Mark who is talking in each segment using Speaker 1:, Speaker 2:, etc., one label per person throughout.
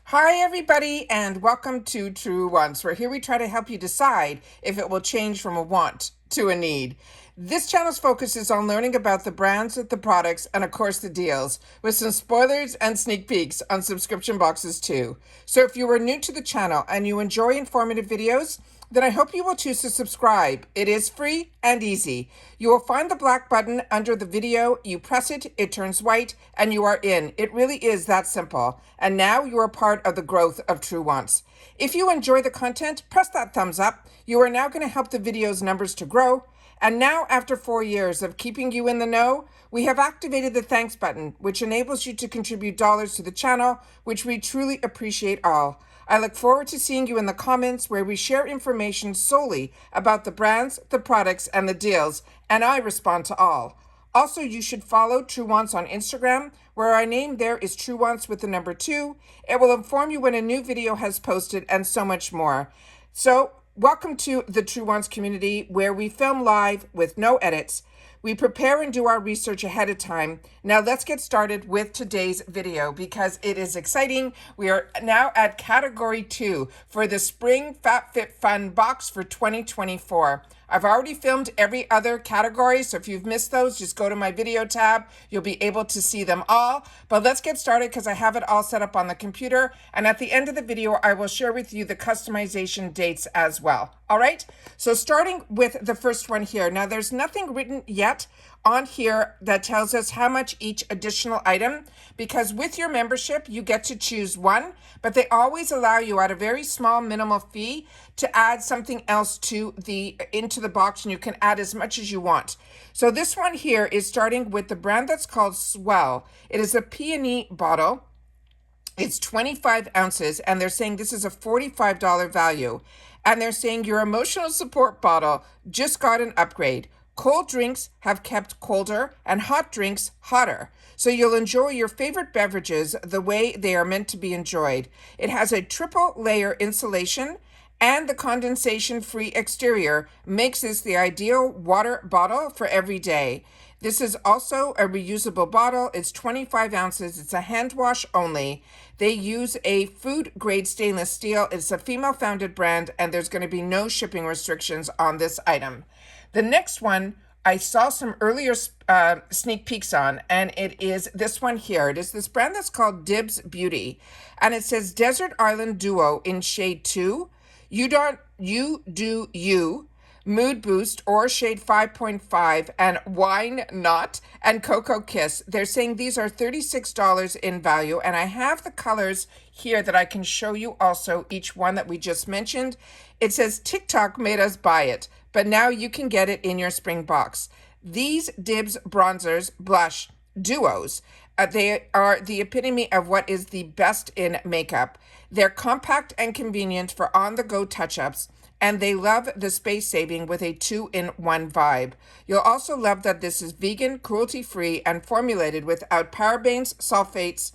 Speaker 1: Hi, everybody, and welcome to Truewants, where here we try to help you decide if it will change from a want to a need. This channel's focus is on learning about the brands, the products, and of course the deals, with some spoilers and sneak peeks on subscription boxes too. So if you are new to the channel and you enjoy informative videos, then I hope you will choose to subscribe. It is free and easy. You will find the black button under the video. You press it, it turns white, and you are in. It really is that simple. And now you are part of the growth of Truewants. If you enjoy the content, press that thumbs up. You are now going to help the video's numbers to grow. And now, after 4 years of keeping you in the know, we have activated the thanks button, which enables you to contribute dollars to the channel, which we truly appreciate all. I look forward to seeing you in the comments where we share information solely about the brands, the products, and the deals, and I respond to all. Also, you should follow Truewants on Instagram, where our name there is Truewants with the number 2. It will inform you when a new video has posted and so much more. So, welcome to the Truewants community, where we film live with no edits. We prepare and do our research ahead of time. Now let's get started with today's video because it is exciting. We are now at category 2 for the Spring FabFitFun box for 2024. I've already filmed every other category, so if you've missed those, just go to my video tab. You'll be able to see them all. But let's get started because I have it all set up on the computer. And at the end of the video, I will share with you the customization dates as well. All right, so starting with the first one here. Now, there's nothing written yet on here that tells us how much each additional item, because with your membership, you get to choose one, but they always allow you at a very small minimal fee to add something else into the box, and you can add as much as you want. So this one here is starting with the brand that's called Swell. It is a peony bottle. It's 25 ounces, and they're saying this is a $45 value. And they're saying your emotional support bottle just got an upgrade. Cold drinks have kept colder and hot drinks hotter. So you'll enjoy your favorite beverages the way they are meant to be enjoyed. It has a triple layer insulation, and the condensation-free exterior makes this the ideal water bottle for every day. This is also a reusable bottle. It's 25 ounces. It's a hand wash only. They use a food-grade stainless steel. It's a female-founded brand, and there's going to be no shipping restrictions on this item. The next one, I saw some earlier sneak peeks on, and it is this one here. It is this brand that's called Dibs Beauty, and it says Desert Island Duo in shade 2. You do you. Mood Boost or shade 5.5 and Wine Not and Cocoa Kiss. They're saying these are $36 in value, and I have the colors here that I can show you also, each one that we just mentioned. It says TikTok made us buy it, but now you can get it in your spring box. These Dibs bronzers blush duos. They are the epitome of what is the best in makeup. They're compact and convenient for on-the-go touch-ups, and they love the space saving with a 2-in-1 vibe. You'll also love that this is vegan, cruelty-free, and formulated without parabens, sulfates.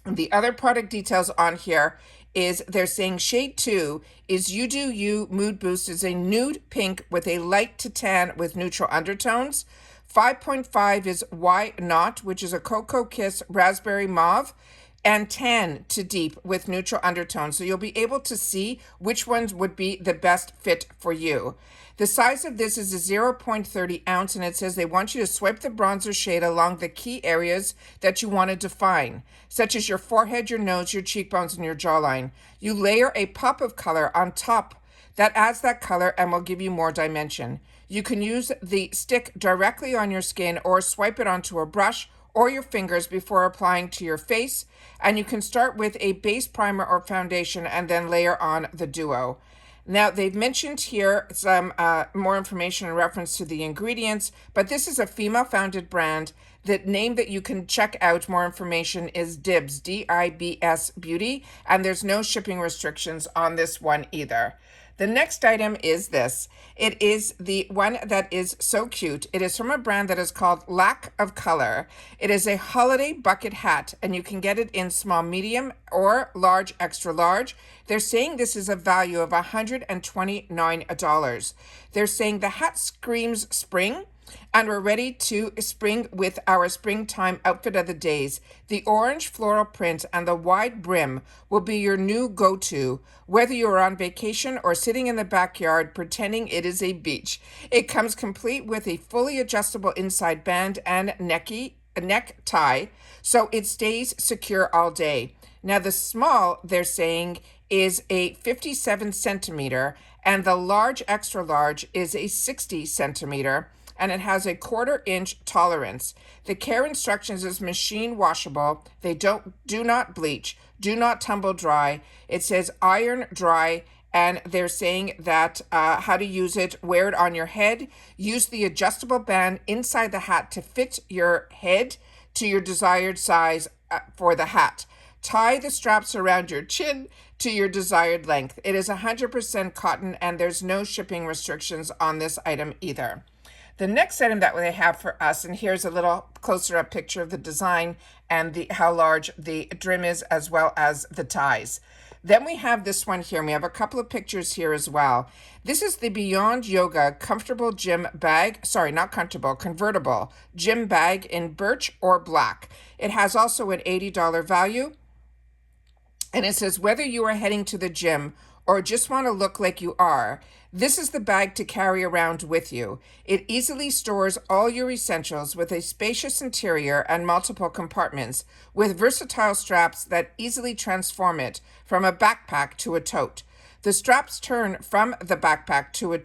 Speaker 1: The other product details on here is they're saying shade 2 is You Do You Mood Boost is a nude pink with a light to tan with neutral undertones. 5.5 is Why Not, which is a Cocoa Kiss raspberry mauve, and tan to deep with neutral undertones. So you'll be able to see which ones would be the best fit for you. The size of this is a 0.30 ounce, and it says they want you to swipe the bronzer shade along the key areas that you want to define, such as your forehead, your nose, your cheekbones, and your jawline. You layer a pop of color on top that adds that color and will give you more dimension. You can use the stick directly on your skin or swipe it onto a brush or your fingers before applying to your face. And you can start with a base primer or foundation and then layer on the duo. Now, they've mentioned here some more information in reference to the ingredients, but this is a female-founded brand. The name that you can check out more information is Dibs, D-I-B-S Beauty, and there's no shipping restrictions on this one either. The next item is this. It is the one that is so cute. It is from a brand that is called Lack of Color. It is a holiday bucket hat, and you can get it in small, medium, or large, extra large. They're saying this is a value of $129. They're saying the hat screams spring. And we're ready to spring with our springtime outfit of the days. The orange floral print and the wide brim will be your new go-to, whether you're on vacation or sitting in the backyard pretending it is a beach. It comes complete with a fully adjustable inside band and neck tie, so it stays secure all day. Now the small, they're saying, is a 57 centimeter, and the large, extra large, is a 60 centimeter, and it has a 1/4 inch tolerance. The care instructions is machine washable. They do not bleach, do not tumble dry. It says iron dry, and they're saying that how to use it: wear it on your head, use the adjustable band inside the hat to fit your head to your desired size for the hat. Tie the straps around your chin to your desired length. It is 100% cotton, and there's no shipping restrictions on this item either. The next item that they have for us, and here's a little closer up picture of the design and how large the trim is, as well as the ties. Then we have this one here, and we have a couple of pictures here as well. This is the Beyond Yoga comfortable gym bag, sorry, not comfortable, convertible gym bag in birch or black. It has also an $80 value. And it says, whether you are heading to the gym or just want to look like you are, this is the bag to carry around with you. It easily stores all your essentials with a spacious interior and multiple compartments, with versatile straps that easily transform it from a backpack to a tote. The straps turn from the backpack to a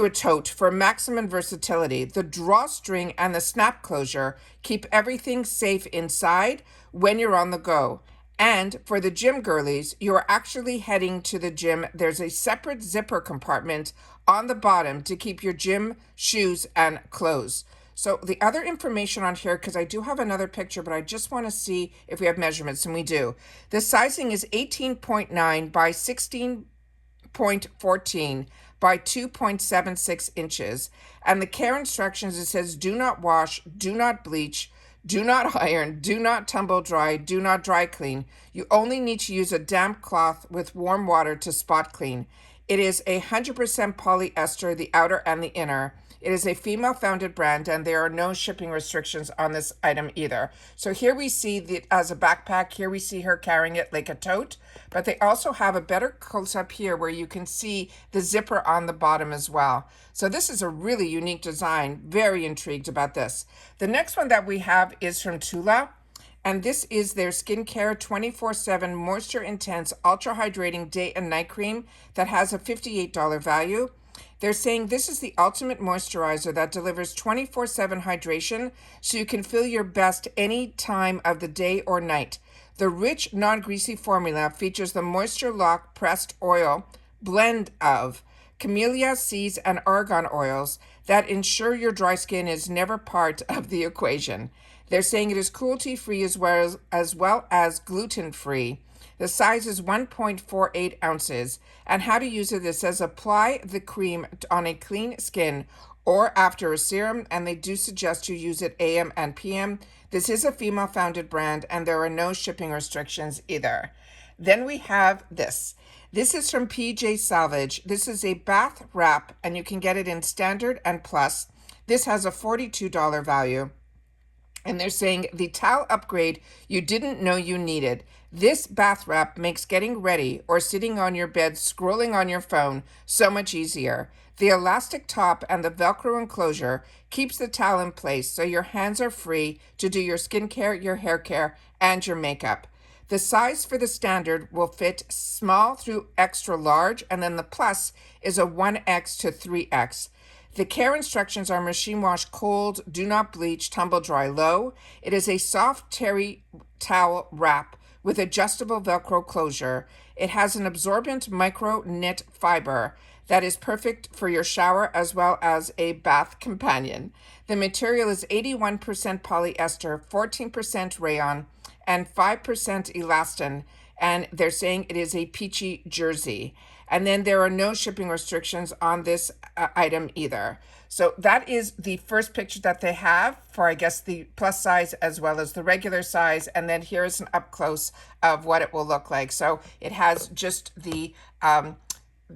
Speaker 1: tote for maximum versatility. The drawstring and the snap closure keep everything safe inside when you're on the go. And for the gym girlies, you're actually heading to the gym. There's a separate zipper compartment on the bottom to keep your gym shoes and clothes. So the other information on here, because I do have another picture, but I just want to see if we have measurements, and we do. The sizing is 18.9 by 16.14 by 2.76 inches. And the care instructions, it says, do not wash, do not bleach, do not iron, do not tumble dry, do not dry clean. You only need to use a damp cloth with warm water to spot clean. It is 100% polyester, the outer and the inner. It is a female-founded brand, and there are no shipping restrictions on this item either. So here we see it as a backpack. Here we see her carrying it like a tote, but they also have a better close-up here where you can see the zipper on the bottom as well. So this is a really unique design. Very intrigued about this. The next one that we have is from Tula, and this is their skincare 24/7 moisture intense ultra hydrating day and night cream that has a $58 value. They're saying this is the ultimate moisturizer that delivers 24/7 hydration, so you can feel your best any time of the day or night. The rich, non-greasy formula features the Moisture Lock pressed oil blend of camellia seeds and argan oils that ensure your dry skin is never part of the equation. They're saying it is cruelty-free as well as gluten-free. The size is 1.48 ounces. And how to use it, it says apply the cream on a clean skin or after a serum, and they do suggest you use it AM and PM. This is a female-founded brand, and there are no shipping restrictions either. Then we have this. This is from PJ Salvage. This is a bath wrap, and you can get it in standard and plus. This has a $42 value. And they're saying the towel upgrade you didn't know you needed. This bath wrap makes getting ready or sitting on your bed scrolling on your phone so much easier. The elastic top and the Velcro enclosure keeps the towel in place so your hands are free to do your skincare, your hair care, and your makeup. The size for the standard will fit small through extra large, and then the plus is a 1X to 3X. The care instructions are machine wash cold, do not bleach, tumble dry low. It is a soft terry towel wrap with adjustable Velcro closure. It has an absorbent micro knit fiber that is perfect for your shower as well as a bath companion. The material is 81% polyester, 14% rayon, and 5% elastin, and they're saying it is a peachy jersey. And then there are no shipping restrictions on this item either. So that is the first picture that they have for, I guess, the plus size as well as the regular size. And then here's an up close of what it will look like. So it has just the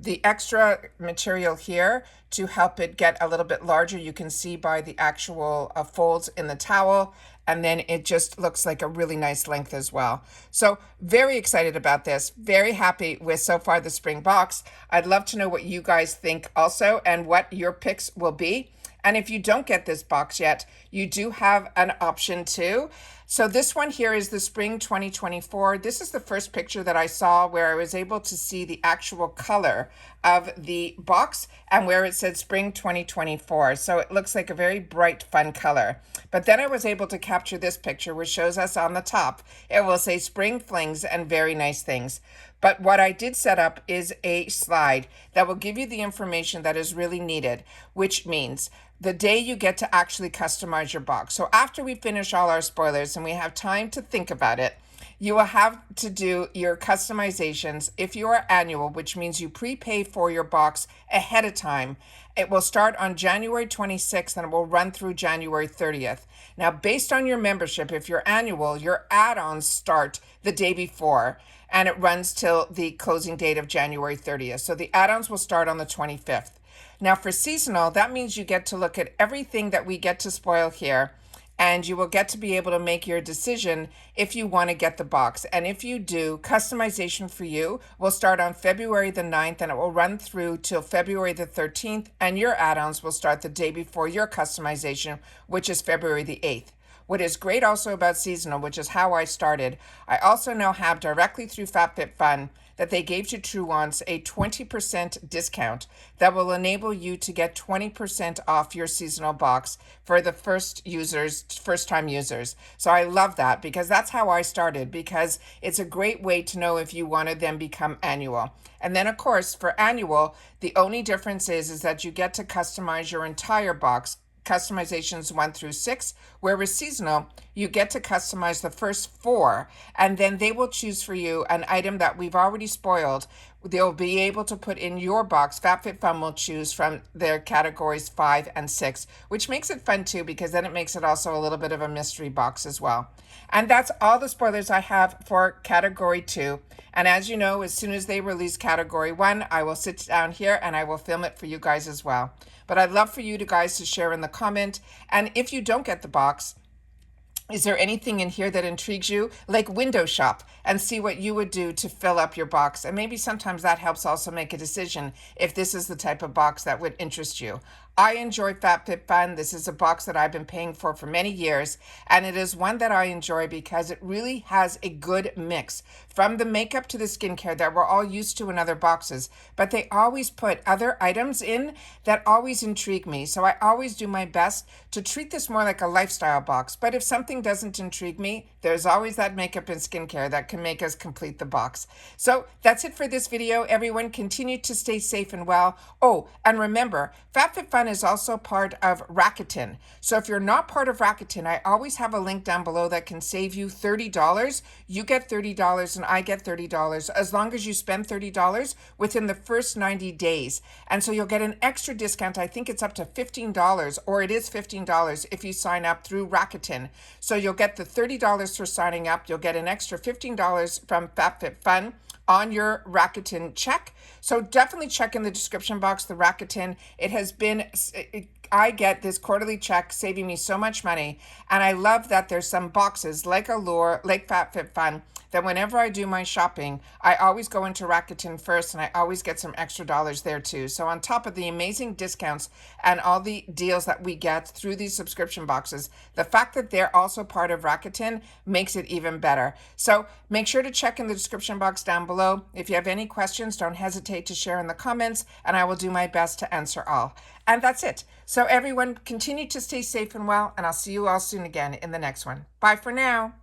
Speaker 1: the extra material here to help it get a little bit larger. You can see by the actual folds in the towel, and then it just looks like a really nice length as well. So very excited about this. Very happy with so far the spring box. I'd love to know what you guys think also and what your picks will be. And if you don't get this box yet, you do have an option too. So this one here is the spring 2024. This is the first picture that I saw where I was able to see the actual color of the box and where it said spring 2024. So it looks like a very bright, fun color. But then I was able to capture this picture, which shows us on the top. It will say spring flings and very nice things. But what I did set up is a slide that will give you the information that is really needed, which means the day you get to actually customize your box. So after we finish all our spoilers and we have time to think about it, you will have to do your customizations if you are annual, which means you prepay for your box ahead of time. It will start on January 26th and it will run through January 30th. Now, based on your membership, if you're annual, your add-ons start the day before and it runs till the closing date of January 30th. So the add-ons will start on the 25th. Now for seasonal, that means you get to look at everything that we get to spoil here, and you will get to be able to make your decision if you want to get the box. And if you do, customization for you will start on February the 9th and it will run through till February the 13th, and your add-ons will start the day before your customization, which is February the 8th. What is great also about seasonal, which is how I started, I also now have directly through FabFitFun that they gave to Truewants a 20% discount that will enable you to get 20% off your seasonal box for the first-time users. So I love that because that's how I started, because it's a great way to know if you want to then become annual. And then of course for annual, the only difference is that you get to customize your entire box, customizations 1 through 6, whereas seasonal, you get to customize the first 4, and then they will choose for you an item that we've already spoiled. They'll be able to put in your box. FabFitFun will choose from their categories 5 and 6, which makes it fun too, because then it makes it also a little bit of a mystery box as well. And that's all the spoilers I have for category 2. And as you know, as soon as they release category 1, I will sit down here and I will film it for you guys as well. But I'd love for you guys to share in the comment. And if you don't get the box, is there anything in here that intrigues you? Like window shop and see what you would do to fill up your box. And maybe sometimes that helps also make a decision if this is the type of box that would interest you. I enjoy FabFitFun. This is a box that I've been paying for many years, and it is one that I enjoy because it really has a good mix from the makeup to the skincare that we're all used to in other boxes, but they always put other items in that always intrigue me. So I always do my best to treat this more like a lifestyle box. But if something doesn't intrigue me, there's always that makeup and skincare that can make us complete the box. So that's it for this video. Everyone, continue to stay safe and well. Oh, and remember, FabFitFun is also part of Rakuten. So if you're not part of Rakuten, I always have a link down below that can save you $30. You get $30 and I get $30 as long as you spend $30 within the first 90 days. And so you'll get an extra discount. I think it's up to $15, or it is $15 if you sign up through Rakuten. So you'll get the $30 for signing up. You'll get an extra $15 from FabFitFun on your Rakuten check. So definitely check in the description box, the Rakuten. It has been, I get this quarterly check saving me so much money. And I love that there's some boxes like Allure, like FabFitFun, that whenever I do my shopping, I always go into Rakuten first and I always get some extra dollars there too. So on top of the amazing discounts and all the deals that we get through these subscription boxes, the fact that they're also part of Rakuten makes it even better. So make sure to check in the description box down below. If you have any questions, don't hesitate to share in the comments and I will do my best to answer all. And that's it. So everyone, continue to stay safe and well, and I'll see you all soon again in the next one. Bye for now.